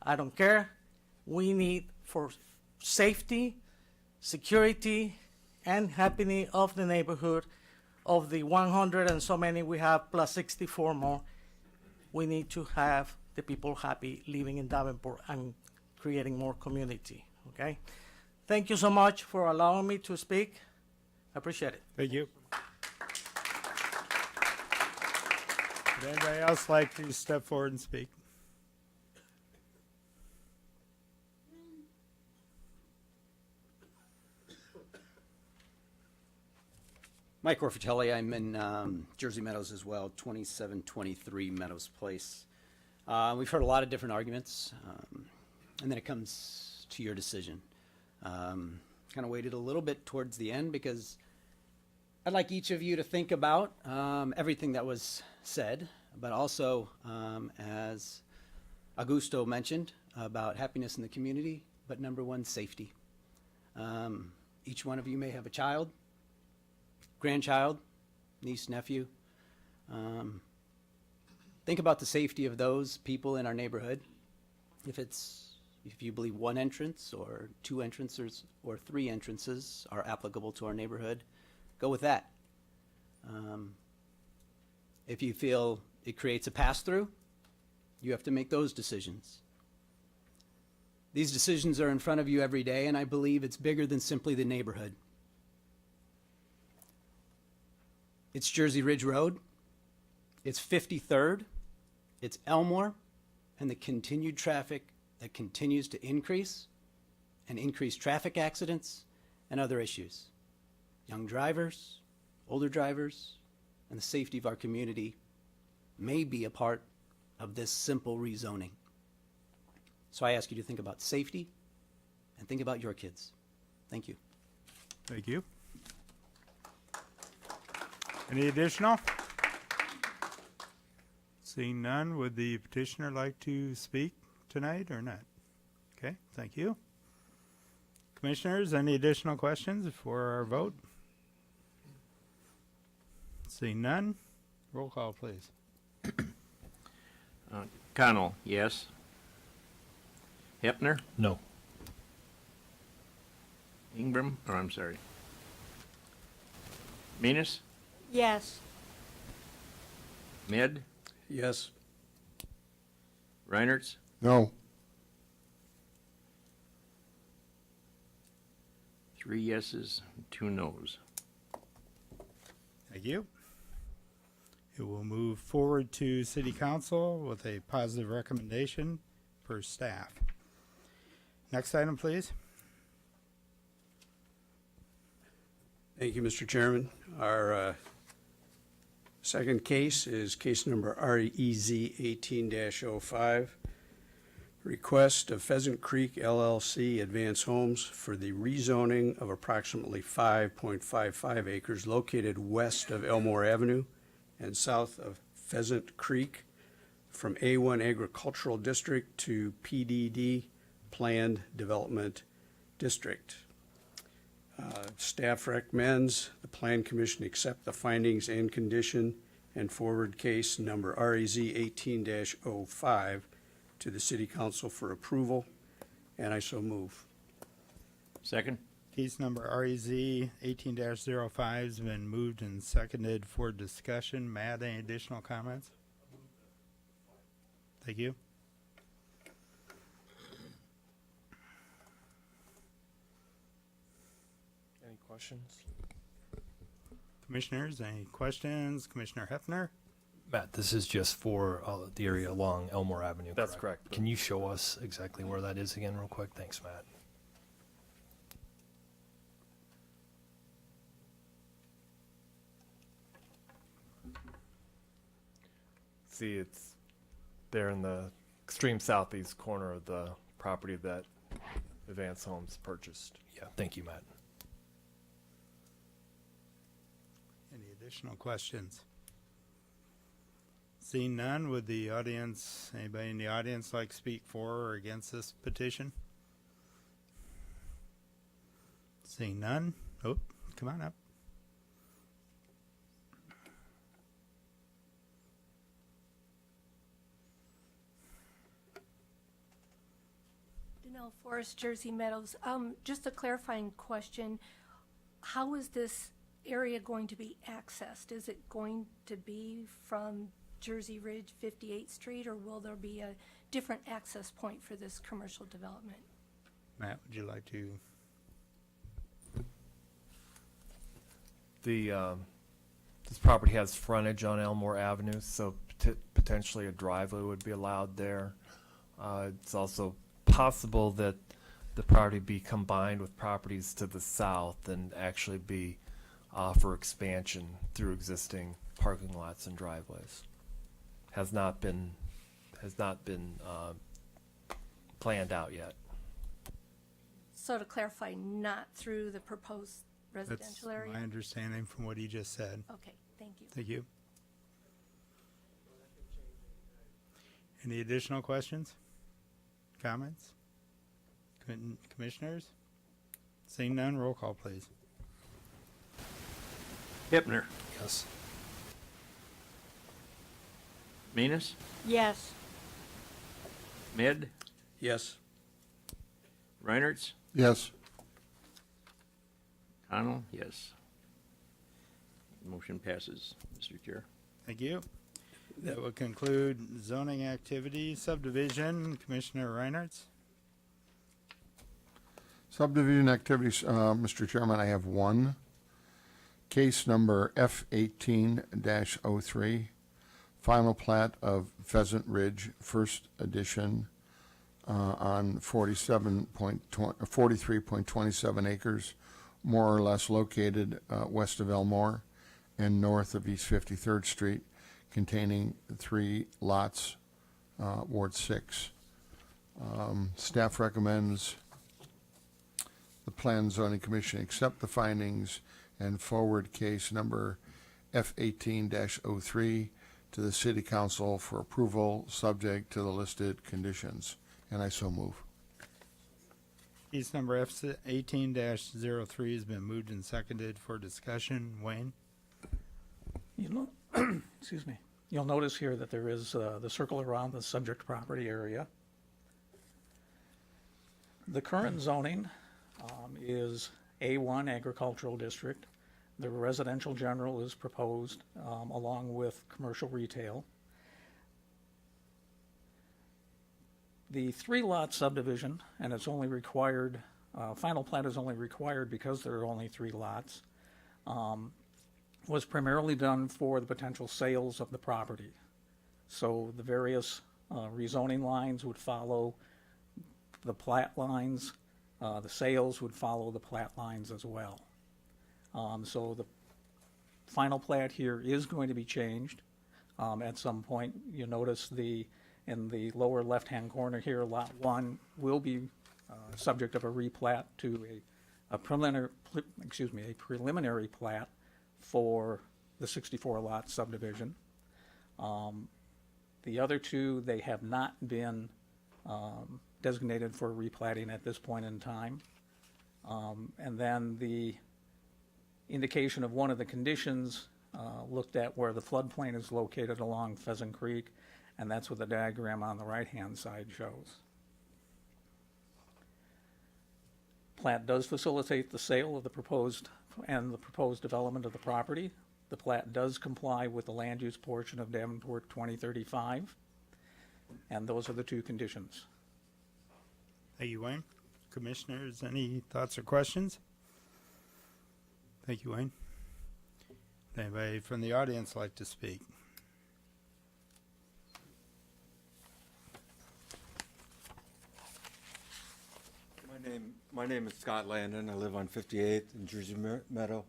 I don't care. We need for safety, security, and happiness of the neighborhood, of the 100 and so many we have, plus 64 more. We need to have the people happy living in Davenport and creating more community, okay? Thank you so much for allowing me to speak. I appreciate it. Thank you. Would anybody else like to step forward and speak? Mike Orfitelli, I'm in Jersey Meadows as well, 2723 Meadows Place. We've heard a lot of different arguments, and then it comes to your decision. Kind of waited a little bit towards the end because I'd like each of you to think about everything that was said, but also, as Augusto mentioned, about happiness in the community, but number one, safety. Each one of you may have a child, grandchild, niece, nephew. Think about the safety of those people in our neighborhood. If you believe one entrance or two entrances or three entrances are applicable to our neighborhood, go with that. If you feel it creates a pass-through, you have to make those decisions. These decisions are in front of you every day, and I believe it's bigger than simply the neighborhood. It's Jersey Ridge Road, it's 53rd, it's Elmore, and the continued traffic that continues to increase, and increased traffic accidents and other issues. Young drivers, older drivers, and the safety of our community may be a part of this simple rezoning. So I ask you to think about safety and think about your kids. Thank you. Thank you. Any additional? Seeing none, would the petitioner like to speak tonight or not? Okay, thank you. Commissioners, any additional questions before our vote? Seeing none, roll call, please. Connell, yes. Hepner? No. Ingram, or I'm sorry. Venus? Yes. Med? Yes. Reinertz? No. 3 yeses, 2 noes. Thank you. It will move forward to City Council with a positive recommendation for staff. Next item, please. Thank you, Mr. Chairman. Our second case is case number REZ 18-05. Request of Pheasant Creek LLC Advance Homes for the rezoning of approximately 5.55 acres located west of Elmore Avenue and south of Pheasant Creek from A1 Agricultural District to PDD Planned Development District. Staff recommends the Plan Commission accept the findings and condition and forward case number REZ 18-05 to the City Council for approval, and I so move. Second. Case number REZ 18-05 has been moved and seconded for discussion. Matt, any additional comments? Thank you. Any questions? Commissioners, any questions? Commissioner Hefner? Matt, this is just for the area along Elmore Avenue. That's correct. Can you show us exactly where that is again real quick? Thanks, Matt. See, it's there in the extreme southeast corner of the property that Advance Homes purchased. Yeah, thank you, Matt. Any additional questions? Seeing none, would the audience, anybody in the audience like to speak for or against this petition? Seeing none, oh, come on up. Danelle Forest, Jersey Meadows. Just a clarifying question. How is this area going to be accessed? Is it going to be from Jersey Ridge 58th Street, or will there be a different access point for this commercial development? Matt, would you like to? This property has frontage on Elmore Avenue, so potentially a driveway would be allowed there. It's also possible that the property be combined with properties to the south and actually be for expansion through existing parking lots and driveways. Has not been planned out yet. So to clarify, not through the proposed residential That's area? my understanding from what he just said. Okay, thank you. Thank you. Any additional questions? Comments? Commissioners? Seeing none, roll call, please. Hipner. Yes. Venus. Yes. Med. Yes. Reinertz. Yes. Connell. Yes. Motion passes, Mr. Chair. Thank you. That will conclude zoning activity subdivision. Commissioner Reinertz? Subdivision activities, Mr. Chairman, I have one. Case number F18-03, final plat of Pheasant Ridge, first edition, on 43.27 acres, more or less located west of Elmore and north of East 53rd Street, containing 3 lots, Ward 6. Staff recommends the Plan Zoning Commission accept the findings and forward case number F18-03 to the City Council for approval, subject to the listed conditions. And I so move. Case number F18-03 has been moved and seconded for discussion. Wayne? You know, excuse me. You'll notice here that there is the circle around the subject property area. The current zoning is A1 agricultural district. The residential general is proposed along with commercial retail. The 3-lot subdivision, and it's only required, final plat is only required because there are only 3 lots, was primarily done for the potential sales of the property. So the various rezoning lines would follow the plat lines. The sales would follow the plat lines as well. So the final plat here is going to be changed at some point. You notice in the lower left-hand corner here, Lot 1 will be subject of a replat to a preliminary plat for the 64-lot subdivision. The other 2, they have not been designated for replatting at this point in time. And then the indication of one of the conditions looked at where the floodplain is located along Pheasant Creek, and that's what the diagram on the right-hand side shows. Plat does facilitate the sale of the proposed development of the property. The plat does comply with the land use portion of Davenport 2035, and those are the 2 conditions. Thank you, Wayne. Commissioners, any thoughts or questions? Thank you, Wayne. Anybody from the audience like to speak? My name is Scott Landon. I live on 58th in Jersey Meadow.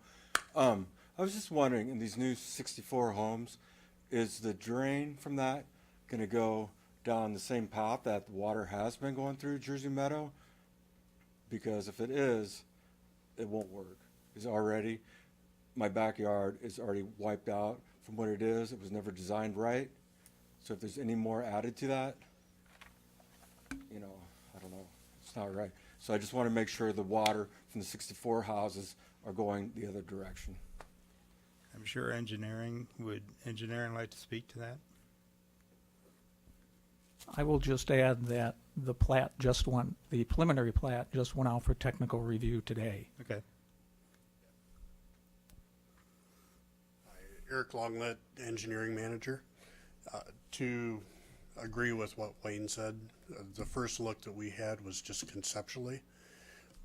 I was just wondering, in these new 64 homes, is the drain from that going to go down the same path that the water has been going through Jersey Meadow? Because if it is, it won't work. It's already, my backyard is already wiped out from what it is. It was never designed right. So if there's any more added to that, I don't know, it's not right. So I just want to make sure the water from the 64 houses are going the other direction. I'm sure engineering like to speak to that? I will just add that The preliminary plat just went out for technical review today. Okay. Eric Longlet, engineering manager. To agree with what Wayne said, the first look that we had was just conceptually.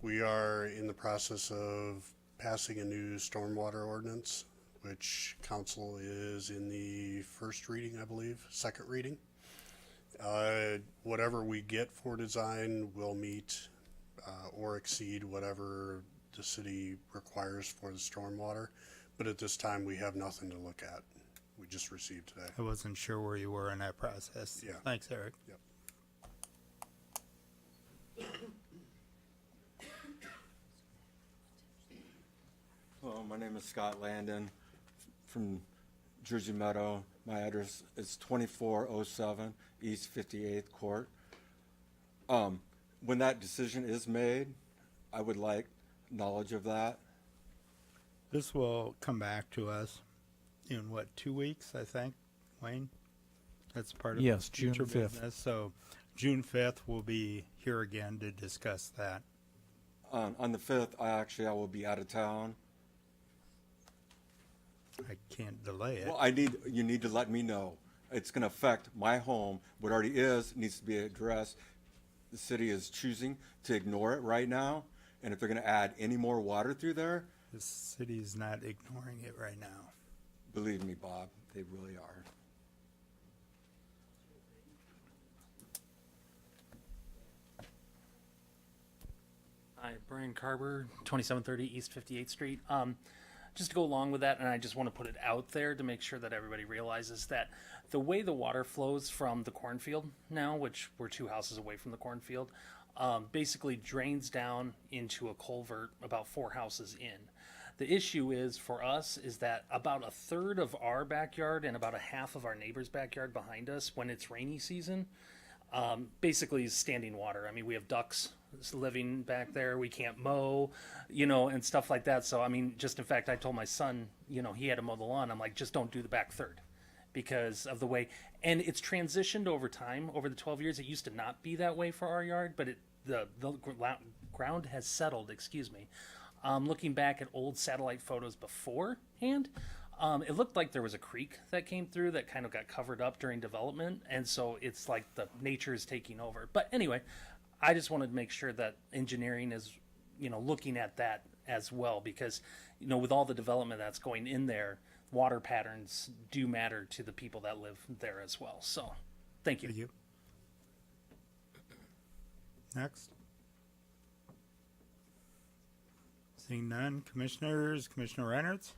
We are in the process of passing a new stormwater ordinance, which council is in the first reading, I believe, second reading. Whatever we get for design will meet or exceed whatever the city requires for the stormwater. But at this time, we have nothing to look at. We just received today. I wasn't sure where you were in that process. Yeah. Thanks, Eric. Yep. Hello, my name is Scott Landon from Jersey Meadow. My address is 2407 East 58th Court. When that decision is made, I would like knowledge of that. This will come back to us in what, 2 weeks, I think, Wayne? That's part of Yes, June future 5th. business. So June 5th, we'll be here again to discuss that. On the 5th, I will be out of town. I can't delay it. Well, you need to let me know. It's going to affect my home. What already is needs to be addressed. The city is choosing to ignore it right now. And if they're going to add any more water through there, The city's not ignoring it right now. believe me, Bob, they really are. Hi, Brian Carver, 2730 East 58th Street. Just to go along with that, and I just want to put it out there to make sure that everybody realizes that the way the water flows from the cornfield now, which we're 2 houses away from the cornfield, basically drains down into a culvert about 4 houses in. The issue is for us is that about a third of our backyard and about a half of our neighbor's backyard behind us, when it's rainy season, basically is standing water. I mean, we have ducks living back there. We can't mow, and stuff like that. So, I mean, just in fact, I told my son, he had to mow the lawn. I'm like, just don't do the back third because of the way. And it's transitioned over time. Over the 12 years, it used to not be that way for our yard, but the ground has settled, looking back at old satellite photos beforehand, it looked like there was a creek that came through that kind of got covered up during development, and so it's like the nature is taking over. But anyway, I just wanted to make sure that engineering is, looking at that as well, because, with all the development that's going in there, water patterns do matter to the people that live there as well. So, thank you. Thank you. Next. Seeing none, commissioners, Commissioner Reynolds.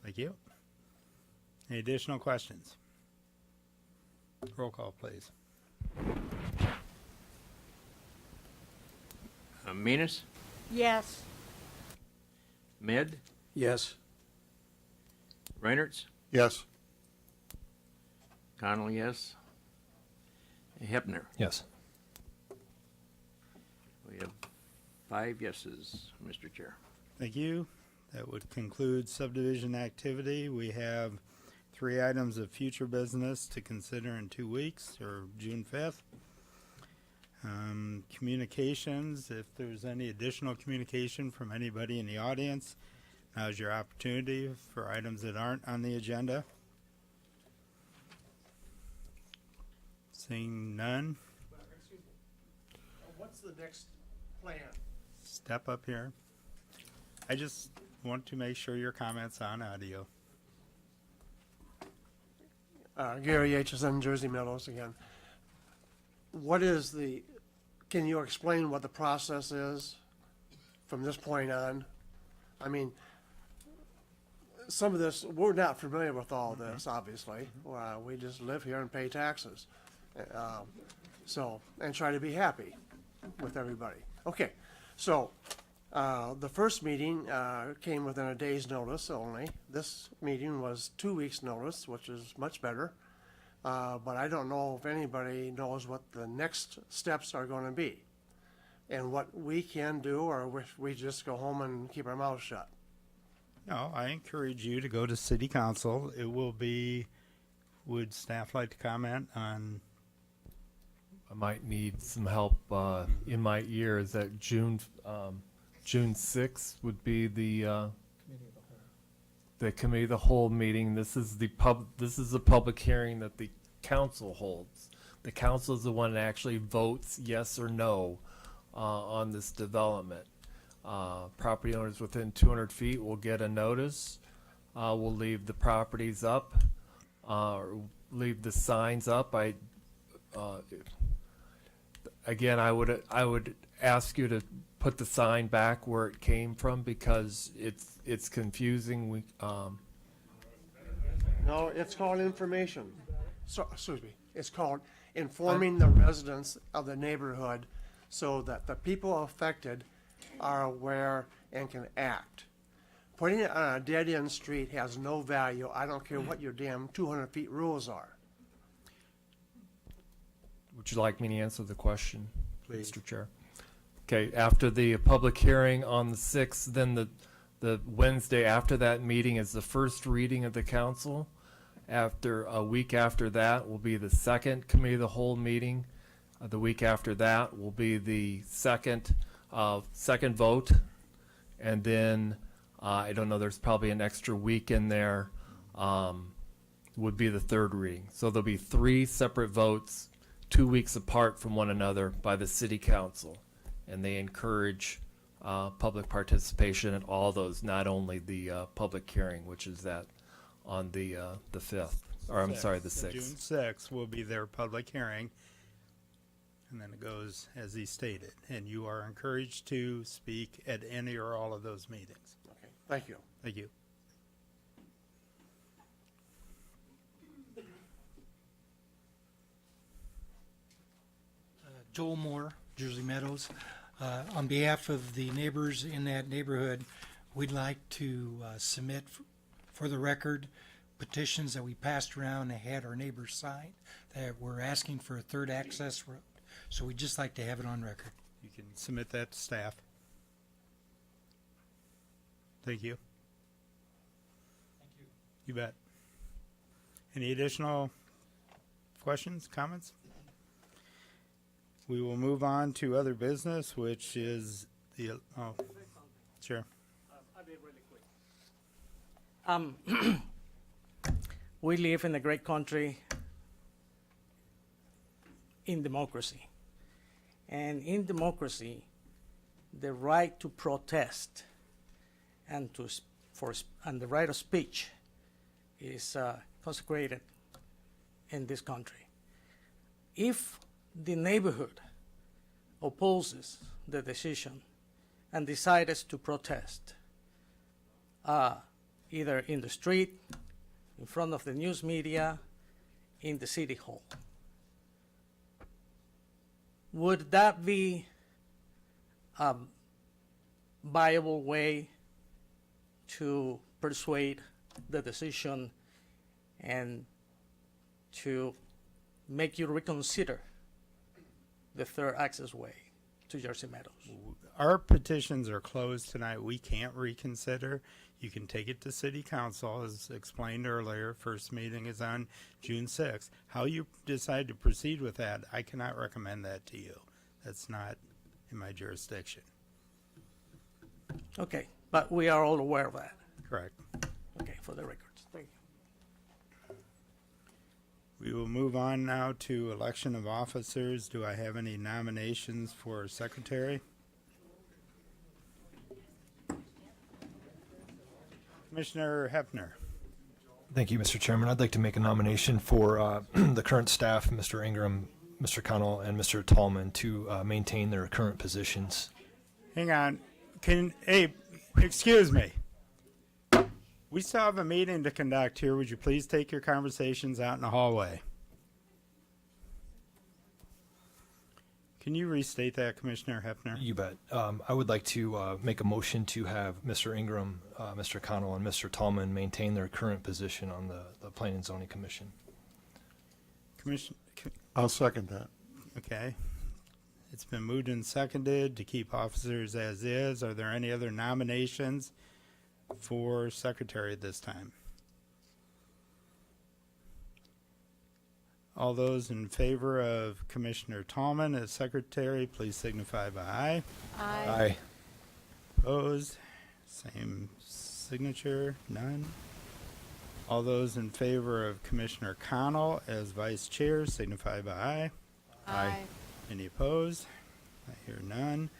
Thank you. Any additional questions? Roll call, please. Manus, Yes. Med, Yes. Reinertz, Yes. Connell, yes. Hepner. Yes. We have 5 yeses, Mr. Chair. Thank you. That would conclude subdivision activity. We have 3 items of future business to consider in 2 weeks, or June 5th. Communications, if there's any additional communication from anybody in the audience, now's your opportunity for items that aren't on the agenda. Seeing none, What's the next plan? step up here. I just want to make sure your comments on audio. Gary Aitchison, Jersey Meadows again. Can you explain what the process is from this point on? I mean, some of this, we're not familiar with all this, obviously. We just live here and pay taxes. And try to be happy with everybody. Okay, so the first meeting came within a day's notice only. This meeting was 2 weeks' notice, which is much better. But I don't know if anybody knows what the next steps are going to be and what we can do, or if we just go home and keep our mouths shut. No, I encourage you to go to city council. It will be Would staff like to comment on? I might need some help in my ears. That June 6th would be the committee of the whole meeting. This is the public hearing that the council holds. The council is the one that actually votes yes or no on this development. Property owners within 200 feet will get a notice. We'll leave the properties up, leave the signs up. Again, I would ask you to put the sign back where it came from because it's confusing. No, it's called information. So, excuse me. It's called informing the residents of the neighborhood so that the people affected are aware and can act. Putting it on a dead-end street has no value. I don't care what your damn 200 feet rules are. Would you like me to answer the question, Please. Mr. Chair? Okay, after the public hearing on the 6th, then the Wednesday after that meeting is the first reading of the council. After a week after that will be the second committee of the whole meeting. The week after that will be the second vote. And then, I don't know, there's probably an extra week in there, would be the third reading. So there'll be 3 separate votes, 2 weeks apart from one another by the city council. And they encourage public participation in all those, not only the public hearing, which is that on the 5th, or I'm sorry, the 6th. June 6th will be their public hearing, and then it goes as he stated. And you are encouraged to speak at any or all of those meetings. Okay, thank you. Thank you. Joel Moore, Jersey Meadows. On behalf of the neighbors in that neighborhood, we'd like to submit for the record petitions that we passed around and had our neighbors sign that we're asking for a third access road. So we'd just like to have it on record. You can submit that to staff. Thank you. Thank you. You bet. Any additional questions, comments? We will move on to other business, which is the, sure. I'll be really quick. We live in a great country in democracy. And in democracy, the right to protest and the right of speech is consecrated in this country. If the neighborhood opposes the decision and decides to protest, either in the street, in front of the news media, in the city hall, would that be a viable way to persuade the decision and to make you reconsider the third access way to Jersey Meadows? Our petitions are closed tonight. We can't reconsider. You can take it to city council, as explained earlier. First meeting is on June 6th. How you decide to proceed with that, I cannot recommend that to you. That's not in my jurisdiction. Okay, but we are all aware of that. Correct. Okay, for the records. Thank you. We will move on now to election of officers. Do I have any nominations for secretary? Commissioner Hefner. Thank you, Mr. Chairman. I'd like to make a nomination for the current staff, Mr. Ingram, Mr. Connell, and Mr. Tallman, to maintain their current positions. Hang on. Hey, excuse me. We still have a meeting to conduct here. Would you please take your conversations out in the hallway? Can you restate that, Commissioner Hefner? You bet. I would like to make a motion to have Mr. Ingram, Mr. Connell, and Mr. Tallman maintain their current position on the Planning and Zoning Commission. I'll second that. Okay. It's been moved and seconded to keep officers as is. Are there any other nominations for secretary at this time? All those in favor of Commissioner Tallman as secretary, please signify by aye. Aye. Opposed? Same signature, none. All those in favor of Commissioner Connell as vice chair, signify by aye. Aye. Any opposed? I hear none.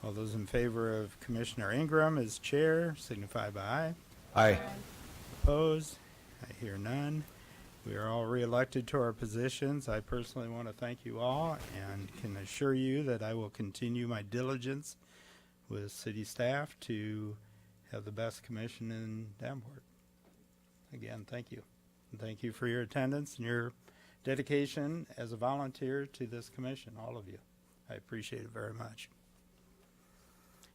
All those in favor of Commissioner Ingram as chair, signify by aye. Aye. Opposed? I hear none. We are all reelected to our positions. I personally want to thank you all and can assure you that I will continue my diligence with city staff to have the best commission in Davenport. Again, thank you. And thank you for your attendance and your dedication as a volunteer to this commission, all of you. I appreciate it very much.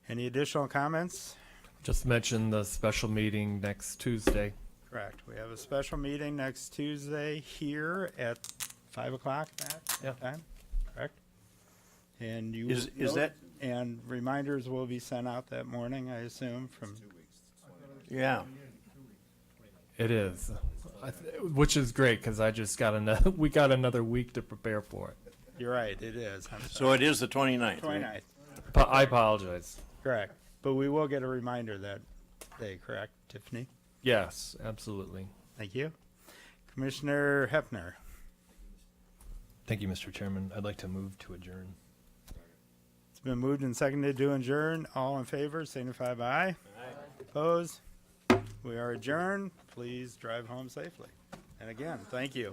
Any additional comments? Just mention the special meeting next Tuesday. Correct. We have a special meeting next Tuesday here at 5 o'clock, Matt? Yeah. Time? Correct? And you Is note- that- and reminders will be sent out that morning, I assume, from Yeah. It is, which is great because I just got another. We got another week to prepare for it. You're right, it is. I'm So sorry. it is the 29th. 29th. I apologize. Correct. But we will get a reminder that day, correct, Tiffany? Yes, absolutely. Thank you. Commissioner Hefner. Thank you, Mr. Chairman. I'd like to move to adjourn. It's been moved and seconded to adjourn. All in favor, signify by aye. Opposed? We are adjourned. Please drive home safely. And again, thank you.